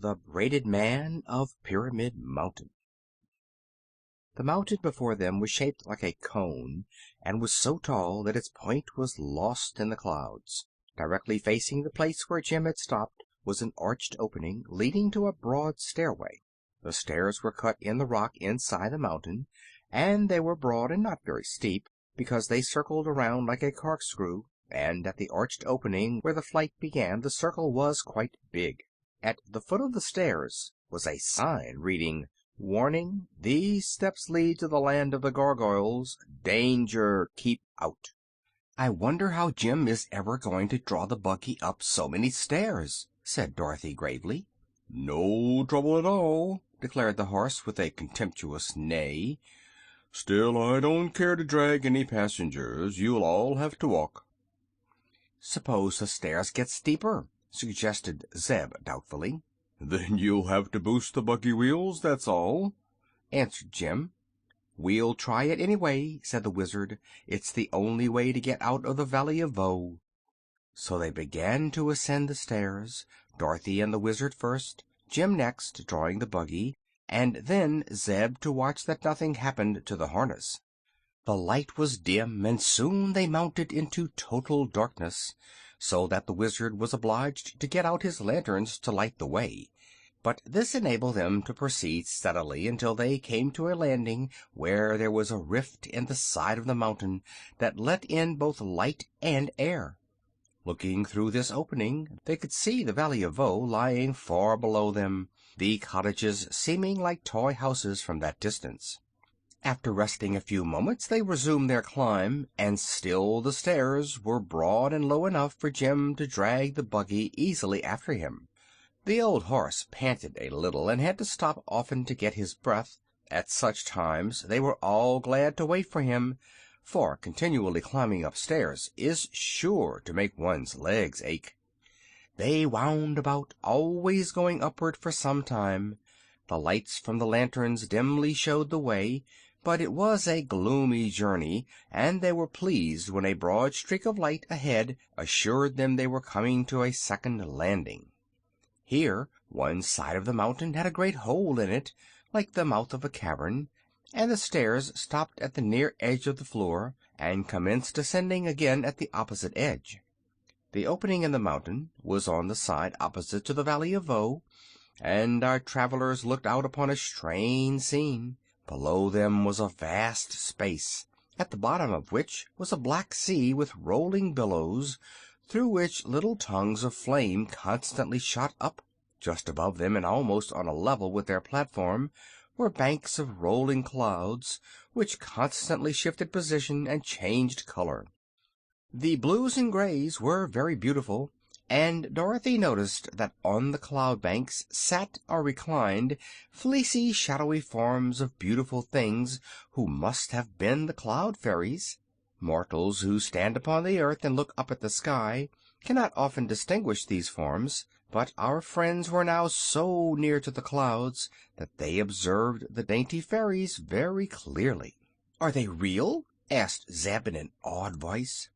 the Braided Man of Pyramid Mountain. The mountain before them was shaped like a cone, and was so tall that its point was lost in the clouds. Directly facing the place where Jim had stopped was an arched opening leading to a broad stairway. The stairs were cut in the rock inside the mountain, and they were broad and not very steep, because they circled around like a corkscrew, and at the arched opening where the flight began the circle was quite big. At the foot of the stairs was a sign reading, "Warning, these steps lead to the land of the gargoyles. Danger, keep out." "I wonder how Jim is ever going to draw the buggy up so many stairs," said Dorothy gravely. "No trouble at all," declared the horse with a contemptuous neigh. "Still, I don't care to drag any passengers. You'll all have to walk." "Suppose the stairs get steeper," suggested Zeb doubtfully. "Then you'll have to boost the buggy wheels, that's all," answered Jim. "We'll try it anyway," said the Wizard. "It's the only way to get out of the Valley of Voe." So they began to ascend the stairs, Dorothy and the Wizard first, Jim next, drawing the buggy, and then Zeb to watch that nothing happened to the harness. The light was dim, and soon they mounted into total darkness, so that the Wizard was obliged to get out his lanterns to light the way. But this enabled them to proceed steadily until they came to a landing where there was a rift in the side of the mountain that let in both light and air. Looking through this opening, they could see the Valley of Voe lying far below them, the cottages seeming like toy houses from that distance. After resting a few moments, they resumed their climb, and still the stairs were broad and low enough for Jim to drag the buggy easily after him. The old horse panted a little and had to stop often to get his breath. At such times they were all glad to wait for him, for continually climbing upstairs is sure to make one's legs ache. They wound about, always going upward for some time. The lights from the lanterns dimly showed the way, but it was a gloomy journey, and they were pleased when a broad streak of light ahead assured them they were coming to a second landing. Here one side of the mountain had a great hole in it, like the mouth of a cavern, and the stairs stopped at the near edge of the floor and commenced ascending again at the opposite edge. The opening in the mountain was on the side opposite to the Valley of Voe, and our travelers looked out upon a strange scene. Below them was a vast space, at the bottom of which was a black sea with rolling billows, through which little tongues of flame constantly shot up. Just above them, and almost on a level with their platform, were banks of rolling clouds, which constantly shifted position and changed color. The blues and grays were very beautiful, and Dorothy noticed that on the cloud banks sat or reclined fleecy, shadowy forms of beautiful things who must have been the cloud fairies. Mortals who stand upon the earth and look up at the sky cannot often distinguish these forms, but our friends were now so near to the clouds that they observed the dainty fairies very clearly. "Are they real?" asked Zeb in an awed voice.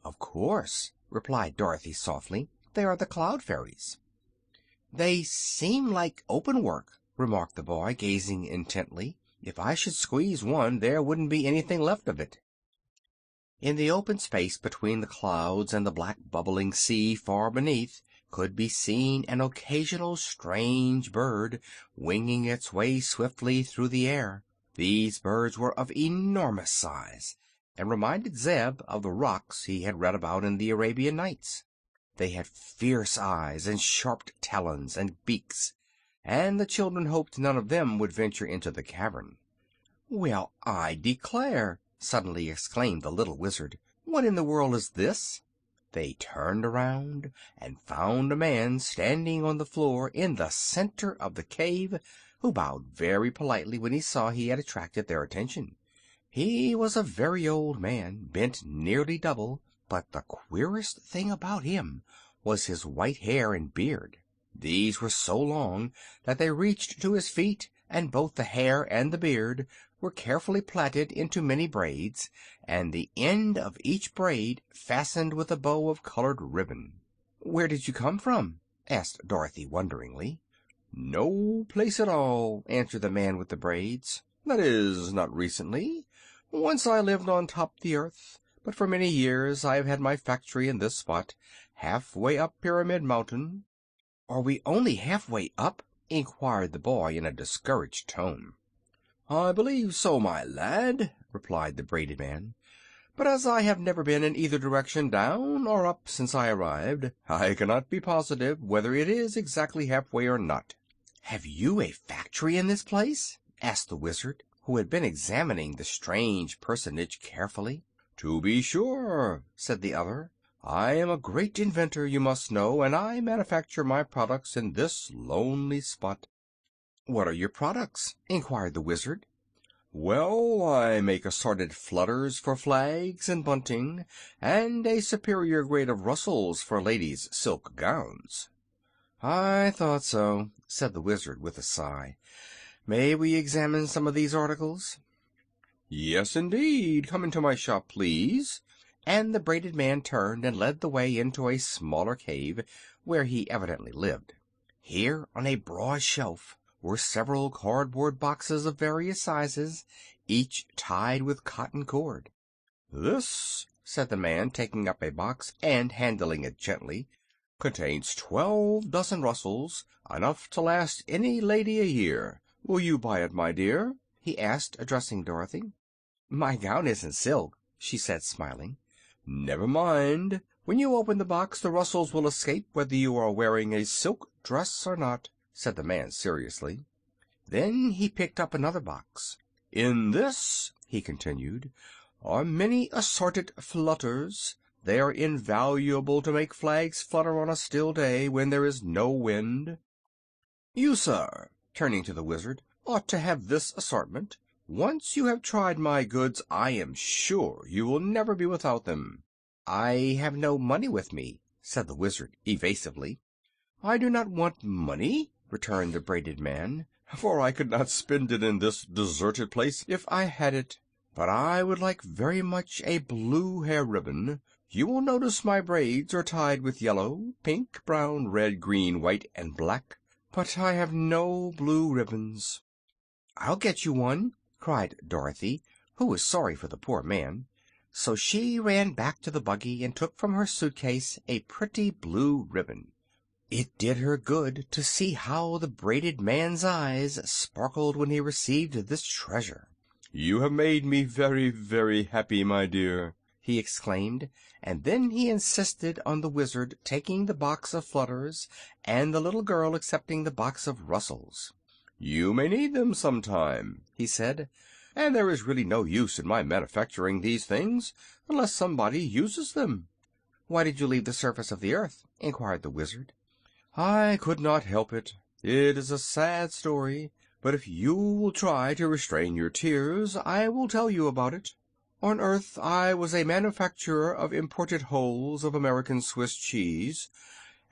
"Of course," replied Dorothy softly. "They are the cloud fairies." "They seem like open work," remarked the boy, gazing intently. "If I should squeeze one there wouldn't be anything left of it." In the open space between the clouds and the black bubbling sea far beneath could be seen an occasional strange bird winging its way swiftly through the air. These birds were of enormous size, and reminded Zeb of the rocs he had read about in the Arabian Nights. They had fierce eyes and sharp talons and beaks, and the children hoped none of them would venture into the cavern. "Well, I declare!" suddenly exclaimed the little Wizard. "What in the world is this?" They turned around and found a man standing on the floor in the center of the cave, who bowed very politely when he saw he had attracted their attention. He was a very old man, bent nearly double, but the queerest thing about him was his white hair and beard. These were so long that they reached to his feet, and both the hair and the beard were carefully plaited into many braids, and the end of each braid fastened with a bow of colored ribbon. "Where did you come from?" asked Dorothy wonderingly. "No place at all," answered the man with the braids. "That is, not recently. Once I lived on top the earth, but for many years I have had my factory in this spot, halfway up Pyramid Mountain." "Are we only halfway up?" inquired the boy in a discouraged tone. "I believe so, my lad," replied the braided man. "But as I have never been in either direction, down or up, since I arrived, I cannot be positive whether it is exactly halfway or not." "Have you a factory in this place?" asked the wizard, who had been examining the strange personage carefully. "To be sure," said the other. "I am a great inventor, you must know, and I manufacture my products in this lonely spot." "What are your products?" inquired the wizard. "Well, I make assorted flutters for flags and bunting, and a superior grade of rustles for ladies' silk gowns." "I thought so," said the wizard with a sigh. "May we examine some of these articles?" "Yes, indeed. Come into my shop, please." And the braided man turned and led the way into a smaller cave, where he evidently lived. Here, on a broad shelf, were several cardboard boxes of various sizes, each tied with cotton cord. "This," said the man, taking up a box and handling it gently, "contains 12 dozen rustles, enough to last any lady a year. Will you buy it, my dear?" he asked, addressing Dorothy. "My gown isn't silk," she said, smiling. "Never mind. When you open the box the rustles will escape whether you are wearing a silk dress or not," said the man seriously. Then he picked up another box. "In this," he continued, "are many assorted flutters. They are invaluable to make flags flutter on a still day when there is no wind. You, sir," turning to the wizard, "ought to have this assortment. Once you have tried my goods, I am sure you will never be without them." "I have no money with me," said the wizard evasively. "I do not want money," returned the braided man, "for I could not spend it in this deserted place if I had it. But I would like very much a blue hair ribbon. You will notice my braids are tied with yellow, pink, brown, red, green, white, and black. But I have no blue ribbons." "I'll get you one," cried Dorothy, who was sorry for the poor man. So she ran back to the buggy and took from her suitcase a pretty blue ribbon. It did her good to see how the braided man's eyes sparkled when he received this treasure. "You have made me very, very happy, my dear," he exclaimed, and then he insisted on the wizard taking the box of flutters and the little girl accepting the box of rustles. "You may need them sometime," he said, "and there is really no use in my manufacturing these things unless somebody uses them." "Why did you leave the surface of the earth?" inquired the wizard. "I could not help it. It is a sad story, but if you will try to restrain your tears I will tell you about it. On earth I was a manufacturer of imported wholes of American Swiss cheese,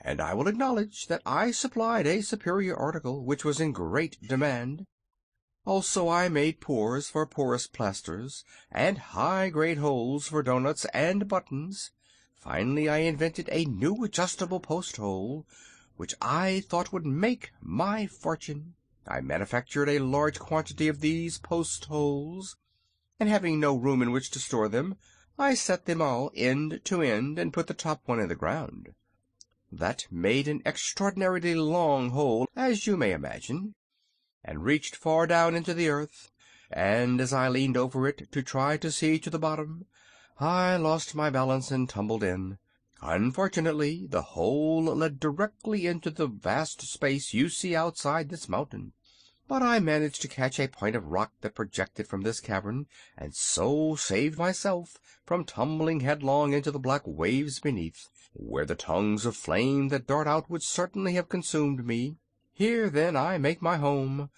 and I will acknowledge that I supplied a superior article which was in great demand. Also I made pores for porous plasters, and high-grade holes for doughnuts and buttons. Finally I invented a new adjustable post-hole, which I thought would make my fortune. I manufactured a large quantity of these post-holes, and having no room in which to store them, I set them all end to end and put the top one in the ground. That made an extraordinarily long hole, as you may imagine, and reached far down into the earth, and as I leaned over it to try to see to the bottom, I lost my balance and tumbled in. Unfortunately, the hole led directly into the vast space you see outside this mountain. But I managed to catch a point of rock that projected from this cavern, and so saved myself from tumbling headlong into the black waves beneath, where the tongues of flame that dart out would certainly have consumed me. Here, then, I make my home,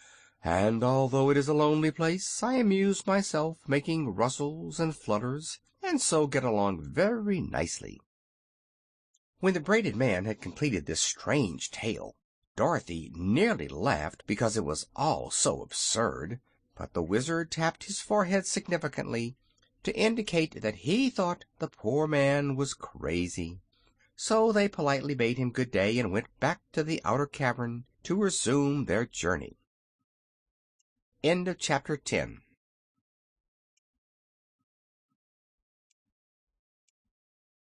and although it is a lonely place, I amuse myself making rustles and flutters, and so get along very nicely." When the braided man had completed this strange tale, Dorothy nearly laughed because it was all so absurd, but the wizard tapped his forehead significantly to indicate that he thought the poor man was crazy. So they politely bade him good day and went back to the outer cavern, to resume their journey. End of chapter 10.